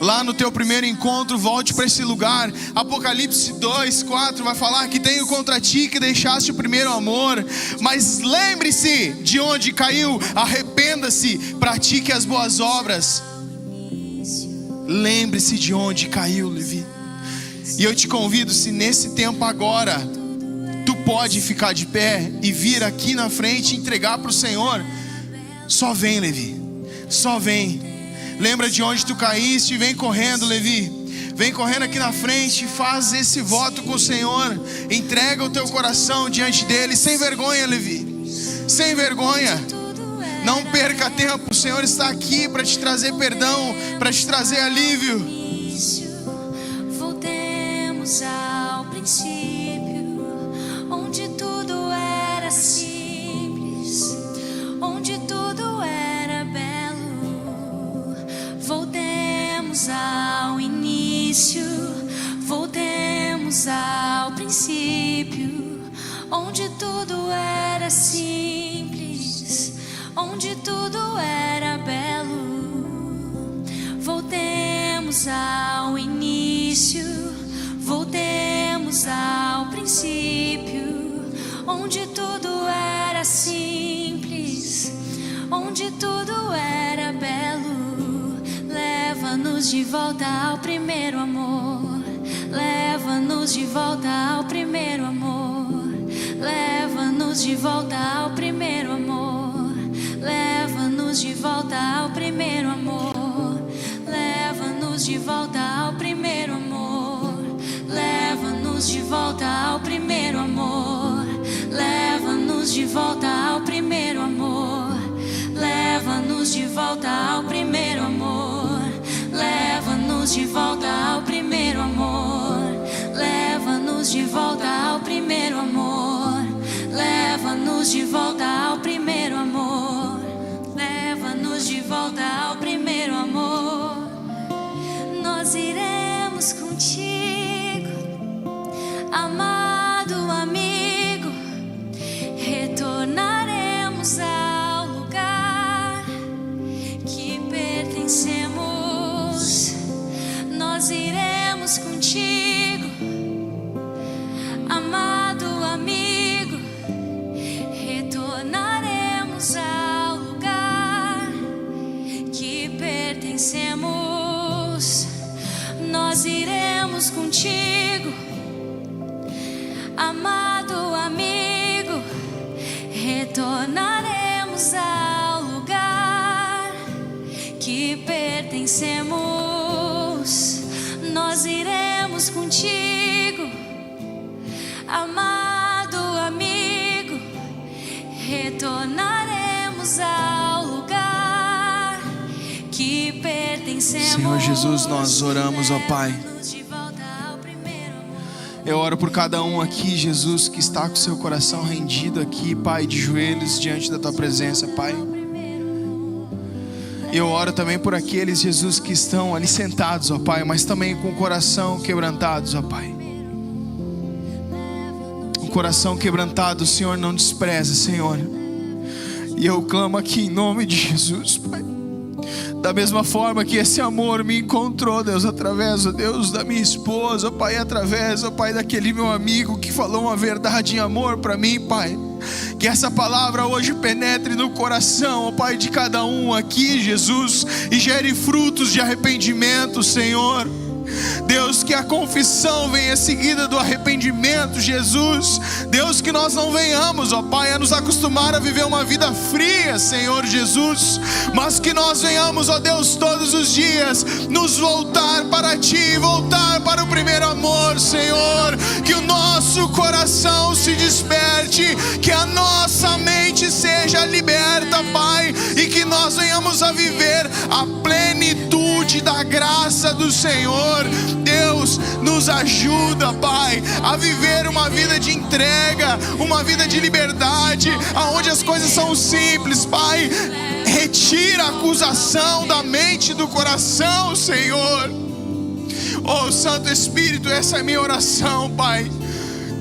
S2: Lá no teu primeiro encontro, volte para esse lugar. Apocalipse 2:4 vai falar que tenho contra ti que deixaste o primeiro amor. Mas lembre-se de onde caiu, arrependa-se, pratique as boas obras. Lembre-se de onde caiu, Levi. E eu te convido, se nesse tempo agora tu pode ficar de pé e vir aqui na frente e entregar para o Senhor, só vem, Levi, só vem. Lembra de onde tu caíste e vem correndo, Levi. Vem correndo aqui na frente e faz esse voto com o Senhor. Entrega o teu coração diante dele, sem vergonha, Levi, sem vergonha. Não perca tempo, o Senhor está aqui para te trazer perdão, para te trazer alívio.
S1: Voltemos ao princípio, onde tudo era simples, onde tudo era belo. Voltemos ao início, voltemos ao princípio, onde tudo era simples, onde tudo era belo. Voltemos ao início, voltemos ao princípio, onde tudo era simples, onde tudo era belo. Leva-nos de volta ao primeiro amor, leva-nos de volta ao primeiro amor, leva-nos de volta ao primeiro amor, leva-nos de volta ao primeiro amor, leva-nos de volta ao primeiro amor, leva-nos de volta ao primeiro amor, leva-nos de volta ao primeiro amor, leva-nos de volta ao primeiro amor, leva-nos de volta ao primeiro amor, leva-nos de volta ao primeiro amor, leva-nos de volta ao primeiro amor, leva-nos de volta ao primeiro amor. Nós iremos contigo, amado amigo, retornaremos ao lugar que pertencemos. Nós iremos contigo, amado amigo, retornaremos ao lugar que pertencemos. Nós iremos contigo, amado amigo, retornaremos ao lugar que pertencemos. Nós iremos contigo, amado amigo, retornaremos ao lugar que pertencemos.
S2: Senhor Jesus, nós oramos, ó Pai. Eu oro por cada um aqui, Jesus, que está com seu coração rendido aqui, Pai, de joelhos diante da Tua presença, Pai. Eu oro também por aqueles, Jesus, que estão ali sentados, ó Pai, mas também com o coração quebrantados, ó Pai. O coração quebrantado, o Senhor não despreza, Senhor. E eu clamo aqui em nome de Jesus, Pai. Da mesma forma que esse amor me encontrou, Deus, através, ó Deus, da minha esposa, ó Pai, através, ó Pai, daquele meu amigo que falou uma verdade em amor para mim, Pai. Que essa palavra hoje penetre no coração, ó Pai, de cada um aqui, Jesus, e gere frutos de arrependimento, Senhor. Deus, que a confissão venha seguida do arrependimento, Jesus. Deus, que nós não venhamos, ó Pai, a nos acostumar a viver uma vida fria, Senhor Jesus, mas que nós venhamos, ó Deus, todos os dias nos voltar para Ti, voltar para o primeiro amor, Senhor. Que o nosso coração se desperte, que a nossa mente seja liberta, Pai, e que nós venhamos a viver a plenitude da graça do Senhor. Deus, nos ajuda, Pai, a viver uma vida de entrega, uma vida de liberdade, aonde as coisas são simples, Pai. Retira a acusação da mente e do coração, Senhor. Oh, Santo Espírito, essa é a minha oração, Pai.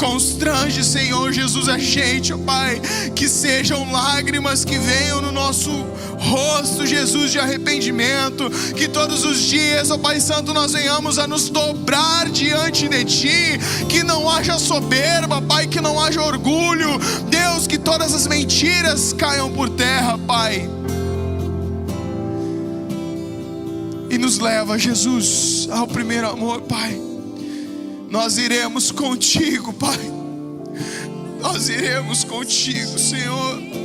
S2: Constrange, Senhor Jesus, a gente, ó Pai, que sejam lágrimas que venham no nosso rosto, Jesus, de arrependimento. Que todos os dias, ó Pai Santo, nós venhamos a nos dobrar diante de Ti. Que não haja soberba, Pai, que não haja orgulho. Deus, que todas as mentiras caiam por terra, Pai. E nos leva, Jesus, ao primeiro amor, Pai. Nós iremos contigo, Pai. Nós iremos contigo, Senhor.